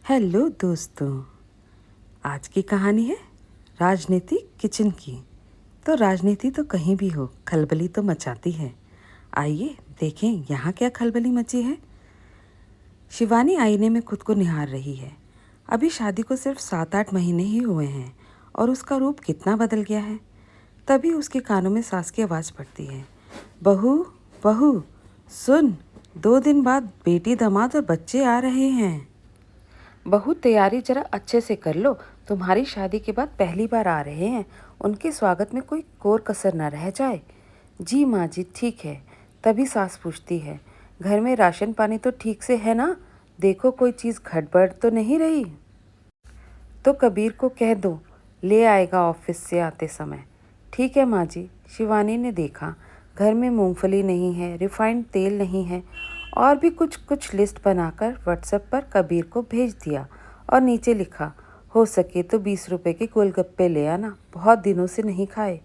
Hello दोस्तों। आज की कहानी है राजनीति किचन की। तो राजनीति तो कहीं भी हो, खलबली तो मचाती है। आइए देखें यहाँ क्या खलबली मची है। शिवानी आईने में खुद को निहार रही है। अभी शादी को सिर्फ 7-8 महीने ही हुए हैं और उसका रूप कितना बदल गया है। तभी उसके कानों में सास की आवाज़ पड़ती है, बहू बहू सुन, 2 दिन बाद बेटी दामाद और बच्चे आ रहे हैं। बहू तैयारी जरा अच्छे से कर लो, तुम्हारी शादी के बाद पहली बार आ रहे हैं, उनके स्वागत में कोई कोर कसर न रह जाए। जी माँ जी ठीक है। तभी सास पूछती है, घर में राशन पानी तो ठीक से है ना? देखो कोई चीज़ गड़बड़ तो नहीं रही? तो कबीर को कह दो, ले आएगा ऑफिस से आते समय। ठीक है माँ जी। शिवानी ने देखा, घर में मूंगफली नहीं है, रिफाइंड तेल नहीं है और भी कुछ कुछ लिस्ट बनाकर व्हाट्सएप पर कबीर को भेज दिया और नीचे लिखा, हो सके तो 20 रुपए के गोलगप्पे ले आना, बहुत दिनों से नहीं खाए।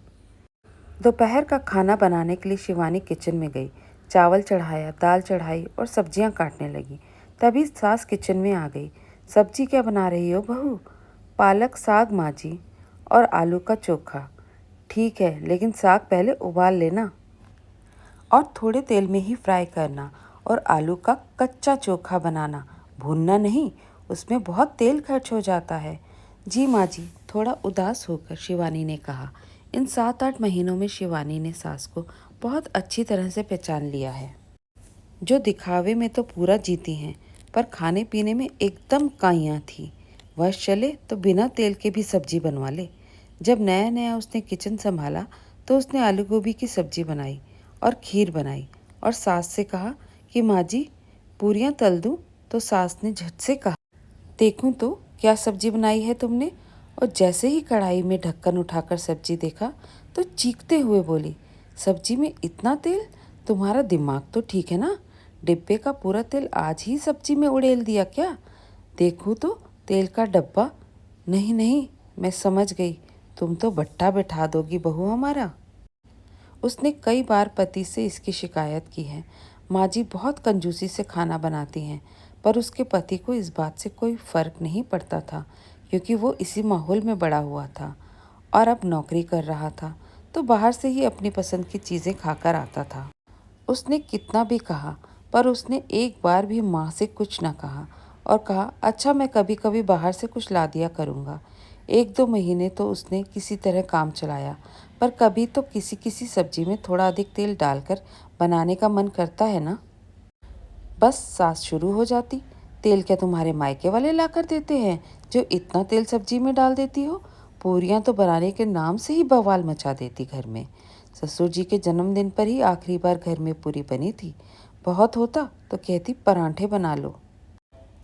दोपहर का खाना बनाने के लिए शिवानी किचन में गई। चावल चढ़ाया, दाल चढ़ाई और सब्जियां काटने लगी। तभी सास किचन में आ गई। सब्जी क्या बना रही हो बहू? पालक साग माँ जी, और आलू का चोखा। ठीक है, लेकिन साग पहले उबाल लेना और थोड़े तेल में ही फ्राई करना, और आलू का कच्चा चोखा बनाना, भूनना नहीं, उसमें बहुत तेल खर्च हो जाता है। जी माँ जी। थोड़ा उदास होकर शिवानी ने कहा। इन 7-8 महीनों में शिवानी ने सास को बहुत अच्छी तरह से पहचान लिया है, जो दिखावे में तो पूरा जीती हैं पर खाने पीने में एकदम काइयाँ थी। वश चले तो बिना तेल के भी सब्जी बनवा ले। जब नया नया उसने किचन संभाला तो उसने आलू गोभी की सब्जी बनाई और खीर बनाई और सास से कहा कि माँ जी पूरियाँ तल दूँ। तो सास ने झट से कहा, देखूं तो क्या सब्जी बनाई है तुमने? और जैसे ही कढ़ाई में ढक्कन उठाकर सब्जी देखा तो चीखते हुए बोली, सब्जी में इतना तेल? तुम्हारा दिमाग तो ठीक है ना? डिब्बे का पूरा तेल आज ही सब्जी में उड़ेल दिया क्या? देखूं तो तेल का डब्बा। नहीं नहीं, मैं समझ गई, तुम तो भट्टा बैठा दोगी बहू हमारा। उसने कई बार पति से इसकी शिकायत की है। माँ जी बहुत कंजूसी से खाना बनाती हैं, पर उसके पति को इस बात से कोई फर्क नहीं पड़ता था, क्योंकि वो इसी माहौल में बड़ा हुआ था और अब नौकरी कर रहा था, तो बाहर से ही अपनी पसंद की चीज़ें खाकर आता था। उसने कितना भी कहा, पर उसने एक बार भी माँ से कुछ न कहा और कहा, अच्छा मैं कभी कभी बाहर से कुछ ला दिया करूँगा। 1-2 महीने तो उसने किसी तरह काम चलाया, पर कभी तो किसी किसी सब्जी में थोड़ा अधिक तेल डालकर बनाने का मन करता है ना। बस सास शुरू हो जाती, तेल क्या तुम्हारे मायके वाले लाकर देते हैं जो इतना तेल सब्जी में डाल देती हो? पूरियां तो बनाने के नाम से ही बवाल मचा देती घर में। ससुर जी के जन्मदिन पर ही आखिरी बार घर में पूरी बनी थी, बहुत होता तो कहती परांठे बना लो।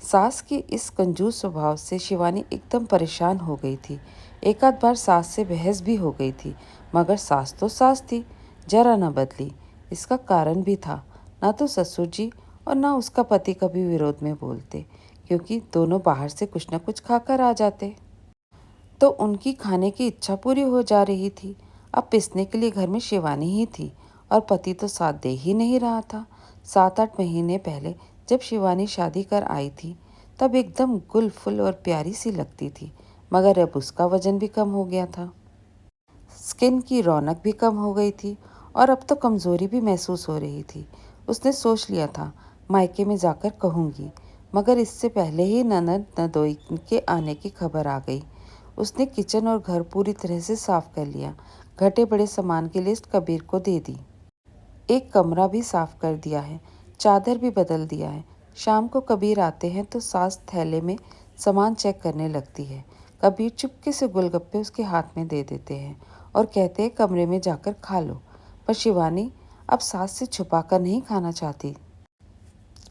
सास के इस कंजूस स्वभाव से शिवानी एकदम परेशान हो गई थी। एक आध बार सास से बहस भी हो गई थी, मगर सास तो सास थी, जरा न बदली। इसका कारण भी था, ना तो ससुर जी और ना उसका पति कभी विरोध में बोलते, क्योंकि दोनों बाहर से कुछ न कुछ खाकर आ जाते। तो उनकी खाने की इच्छा पूरी हो जा रही थी। अब पिसने के लिए घर में शिवानी ही थी और पति तो साथ दे ही नहीं रहा था। 7-8 महीने पहले जब शिवानी शादी कर आई थी, तब एकदम गुल फुल और प्यारी सी लगती थी, मगर अब उसका वजन भी कम हो गया था, स्किन की रौनक भी कम हो गई थी और अब तो कमज़ोरी भी महसूस हो रही थी। उसने सोच लिया था मायके में जाकर कहूँगी, मगर इससे पहले ही ननद नदोई के आने की खबर आ गई। उसने किचन और घर पूरी तरह से साफ कर लिया, घटे बड़े सामान की लिस्ट कबीर को दे दी, एक कमरा भी साफ कर दिया है, चादर भी बदल दिया है। शाम को कबीर आते हैं तो सास थैले में सामान चेक करने लगती है। कबीर चुपके से गोलगप्पे उसके हाथ में दे देते हैं और कहते हैं कमरे में जाकर खा लो। पर शिवानी अब सास से छुपा कर नहीं खाना चाहती।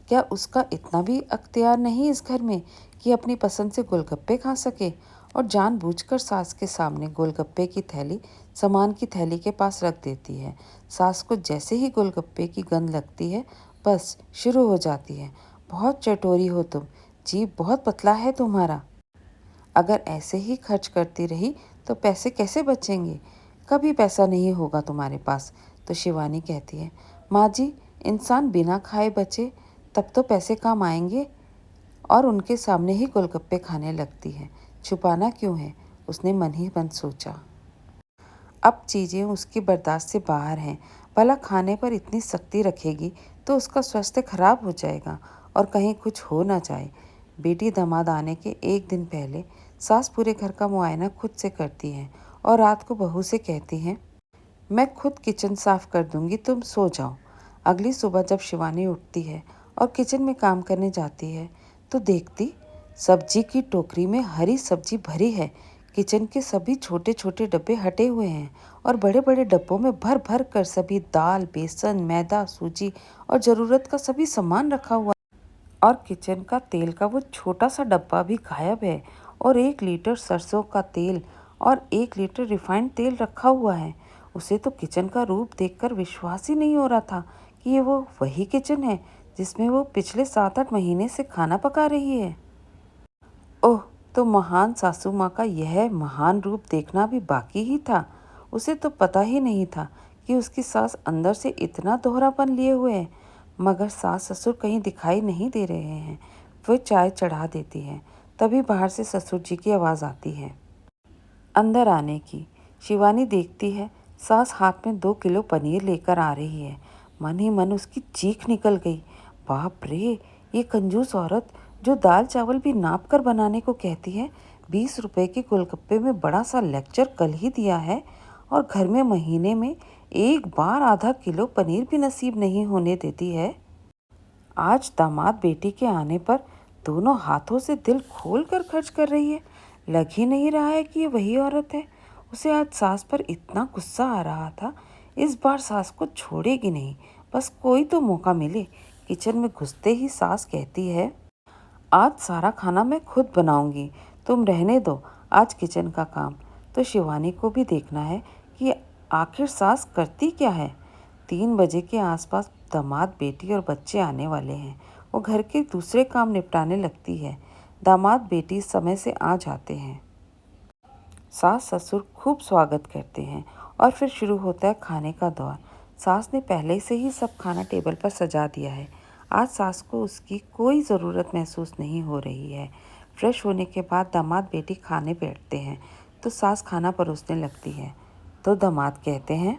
क्या उसका इतना भी अख्तियार नहीं इस घर में कि अपनी पसंद से गोलगप्पे खा सके? और जानबूझकर सास के सामने गोलगप्पे की थैली सामान की थैली के पास रख देती है। सास को जैसे ही गोलगप्पे की गंध लगती है, बस शुरू हो जाती है, बहुत चटोरी हो तुम, जी बहुत पतला है तुम्हारा। अगर ऐसे ही खर्च करती रही तो पैसे कैसे बचेंगे? कभी पैसा नहीं होगा तुम्हारे पास। तो शिवानी कहती है, माँ जी इंसान बिना खाए बचे तब तो पैसे काम आएंगे, और उनके सामने ही गोलगप्पे खाने लगती है। छुपाना क्यों है, उसने मन ही मन सोचा। अब चीज़ें उसकी बर्दाश्त से बाहर हैं। भला खाने पर इतनी सख्ती रखेगी तो उसका स्वास्थ्य खराब हो जाएगा और कहीं कुछ हो ना जाए। बेटी दामाद आने के एक दिन पहले सास पूरे घर का मुआयना खुद से करती है और रात को बहू से कहती हैं, मैं खुद किचन साफ कर दूंगी, तुम सो जाओ। अगली सुबह जब शिवानी उठती है और किचन में काम करने जाती है तो देखती सब्जी की टोकरी में हरी सब्जी भरी है। किचन के सभी छोटे छोटे डब्बे हटे हुए हैं और बड़े बड़े डब्बों में भर भर कर सभी दाल, बेसन, मैदा, सूजी और ज़रूरत का सभी सामान रखा हुआ है। और किचन का तेल का वो छोटा सा डब्बा भी गायब है और 1 लीटर सरसों का तेल और 1 लीटर रिफाइंड तेल रखा हुआ है। उसे तो किचन का रूप देखकर विश्वास ही नहीं हो रहा था कि ये वो वही किचन है जिसमें वो पिछले 7-8 महीने से खाना पका रही है। ओह! तो महान सासू माँ का यह महान रूप देखना भी बाकी ही था। उसे तो पता ही नहीं था कि उसकी सास अंदर से इतना दोहरापन लिए हुए है। मगर सास ससुर कहीं दिखाई नहीं दे रहे हैं। वो चाय चढ़ा देती है। तभी बाहर से ससुर जी की आवाज़ आती है अंदर आने की। शिवानी देखती है सास हाथ में 2 किलो पनीर लेकर आ रही है। मन ही मन उसकी चीख निकल गई। बाप रे, ये कंजूस औरत जो दाल चावल भी नाप कर बनाने को कहती है, 20 रुपए के गोलगप्पे में बड़ा सा लेक्चर कल ही दिया है और घर में महीने में एक बार आधा किलो पनीर भी नसीब नहीं होने देती है। आज दामाद बेटी के आने पर दोनों हाथों से दिल खोल कर खर्च कर रही है। लग ही नहीं रहा है कि ये वही औरत है। उसे आज सास पर इतना गुस्सा आ रहा था। इस बार सास को छोड़ेगी नहीं, बस कोई तो मौका मिले। किचन में घुसते ही सास कहती है, आज सारा खाना मैं खुद बनाऊंगी, तुम रहने दो आज किचन का काम। तो शिवानी को भी देखना है कि आखिर सास करती क्या है। 3 बजे के आसपास दामाद बेटी और बच्चे आने वाले हैं। वो घर के दूसरे काम निपटाने लगती है। दामाद बेटी समय से आ जाते हैं। सास ससुर खूब स्वागत करते हैं और फिर शुरू होता है खाने का दौर। सास ने पहले से ही सब खाना टेबल पर सजा दिया है। आज सास को उसकी कोई ज़रूरत महसूस नहीं हो रही है। फ्रेश होने के बाद दामाद बेटी खाने बैठते हैं तो सास खाना परोसने लगती है। तो दामाद कहते हैं,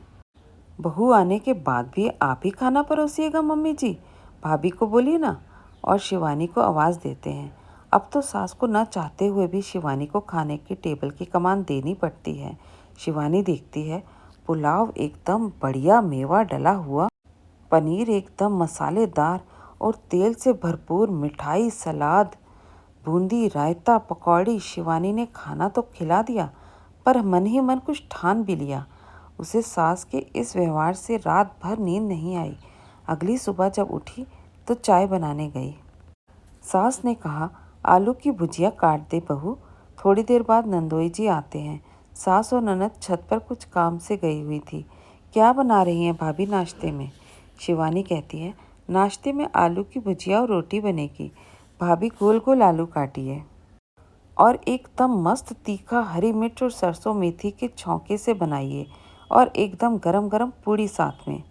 बहू आने के बाद भी आप ही खाना परोसिएगा मम्मी जी, भाभी को बोलिए ना। और शिवानी को आवाज़ देते हैं। अब तो सास को न चाहते हुए भी शिवानी को खाने की टेबल की कमान देनी पड़ती है। शिवानी देखती है पुलाव एकदम बढ़िया मेवा डला हुआ, पनीर एकदम मसालेदार और तेल से भरपूर, मिठाई, सलाद, बूंदी, रायता, पकौड़ी। शिवानी ने खाना तो खिला दिया पर मन ही मन कुछ ठान भी लिया। उसे सास के इस व्यवहार से रात भर नींद नहीं आई। अगली सुबह जब उठी तो चाय बनाने गई। सास ने कहा, आलू की भुजिया काट दे बहू। थोड़ी देर बाद नंदोई जी आते हैं। सास और ननद छत पर कुछ काम से गई हुई थी। क्या बना रही हैं भाभी नाश्ते में? शिवानी कहती है, नाश्ते में आलू की भुजिया और रोटी बनेगी। भाभी गोल गोल आलू काटिए और एकदम मस्त तीखा हरी मिर्च और सरसों मेथी के छौंके से बनाइए और एकदम गरम गरम पूड़ी साथ में।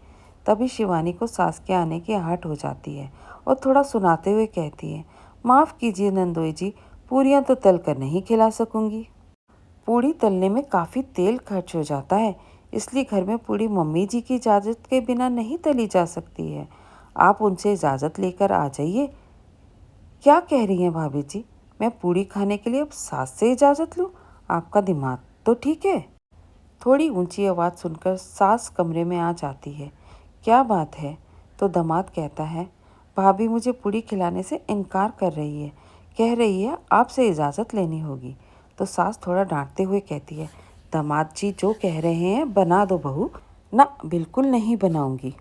तभी शिवानी को सास के आने की आहट हो जाती है और थोड़ा सुनाते हुए कहती है, माफ़ कीजिए नंदोई जी, पूरियाँ तो तल कर नहीं खिला सकूँगी। पूड़ी तलने में काफ़ी तेल खर्च हो जाता है, इसलिए घर में पूड़ी मम्मी जी की इजाज़त के बिना नहीं तली जा सकती है। आप उनसे इजाज़त लेकर आ जाइए। क्या कह रही हैं भाभी जी? मैं पूड़ी खाने के लिए अब सास से इजाज़त लूँ? आपका दिमाग तो ठीक है? थोड़ी ऊंची आवाज़ सुनकर सास कमरे में आ जाती है। क्या बात है? तो दामाद कहता है, भाभी मुझे पूड़ी खिलाने से इनकार कर रही है, कह रही है आपसे इजाज़त लेनी होगी। तो सास थोड़ा डांटते हुए कहती है, दामाद जी जो कह रहे हैं बना दो बहू। ना, बिल्कुल नहीं बनाऊंगी।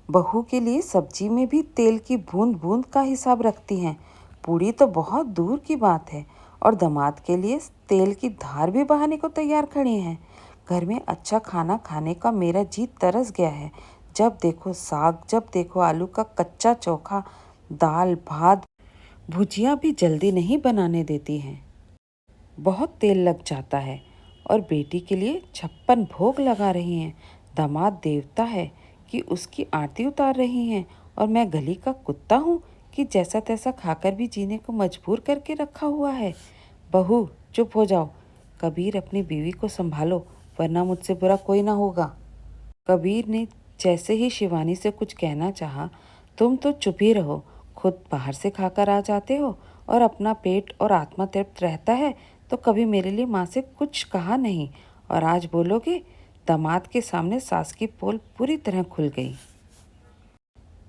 बहू के लिए सब्जी में भी तेल की बूंद बूंद का हिसाब रखती हैं। पूड़ी तो बहुत दूर की बात है और दामाद के लिए तेल की धार भी बहाने को तैयार खड़ी हैं। घर में अच्छा खाना खाने का मेरा जी तरस गया है। जब देखो साग, जब देखो आलू का कच्चा चोखा, दाल भात, भुजिया भी जल्दी नहीं बनाने देती हैं। बहुत तेल लग जाता है और बेटी के लिए 56 भोग लगा रही हैं। दामाद देवता है कि उसकी आरती उतार रही हैं और मैं गली का कुत्ता हूँ कि जैसा तैसा खाकर भी जीने को मजबूर करके रखा हुआ है। बहू चुप हो जाओ। कबीर अपनी बीवी को संभालो, वरना मुझसे बुरा कोई ना होगा। कबीर ने जैसे ही शिवानी से कुछ कहना चाहा, तुम तो चुप ही रहो, खुद बाहर से खाकर आ जाते हो और अपना पेट और आत्मा तृप्त रहता है तो कभी मेरे लिए माँ से कुछ कहा नहीं, और आज बोलोगे। दामाद के सामने सास की पोल पूरी तरह खुल गई।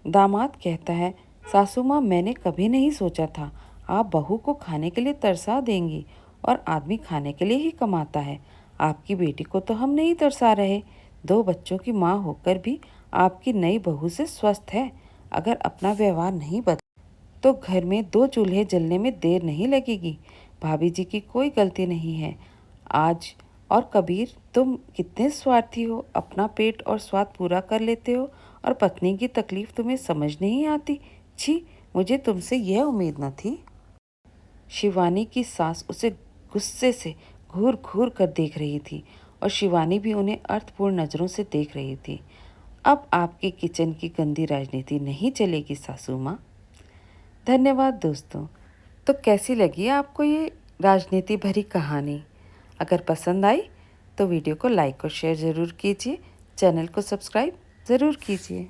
दामाद कहता है, सासू माँ मैंने कभी नहीं सोचा था आप बहू को खाने के लिए तरसा देंगी, और आदमी खाने के लिए ही कमाता है। आपकी बेटी को तो हम नहीं तरसा रहे, 2 बच्चों की माँ होकर भी आपकी नई बहू से स्वस्थ है। अगर अपना व्यवहार नहीं बदला तो घर में 2 चूल्हे जलने में देर नहीं लगेगी। भाभी जी की कोई गलती नहीं है आज। और कबीर तुम कितने स्वार्थी हो, अपना पेट और स्वाद पूरा कर लेते हो और पत्नी की तकलीफ तुम्हें समझ नहीं आती। छी, मुझे तुमसे यह उम्मीद न थी। शिवानी की सास उसे गुस्से से घूर घूर कर देख रही थी और शिवानी भी उन्हें अर्थपूर्ण नज़रों से देख रही थी। अब आपकी किचन की गंदी राजनीति नहीं चलेगी सासू माँ। धन्यवाद दोस्तों। तो कैसी लगी आपको ये राजनीति भरी कहानी? अगर पसंद आई तो वीडियो को लाइक और शेयर ज़रूर कीजिए, चैनल को सब्सक्राइब ज़रूर कीजिए।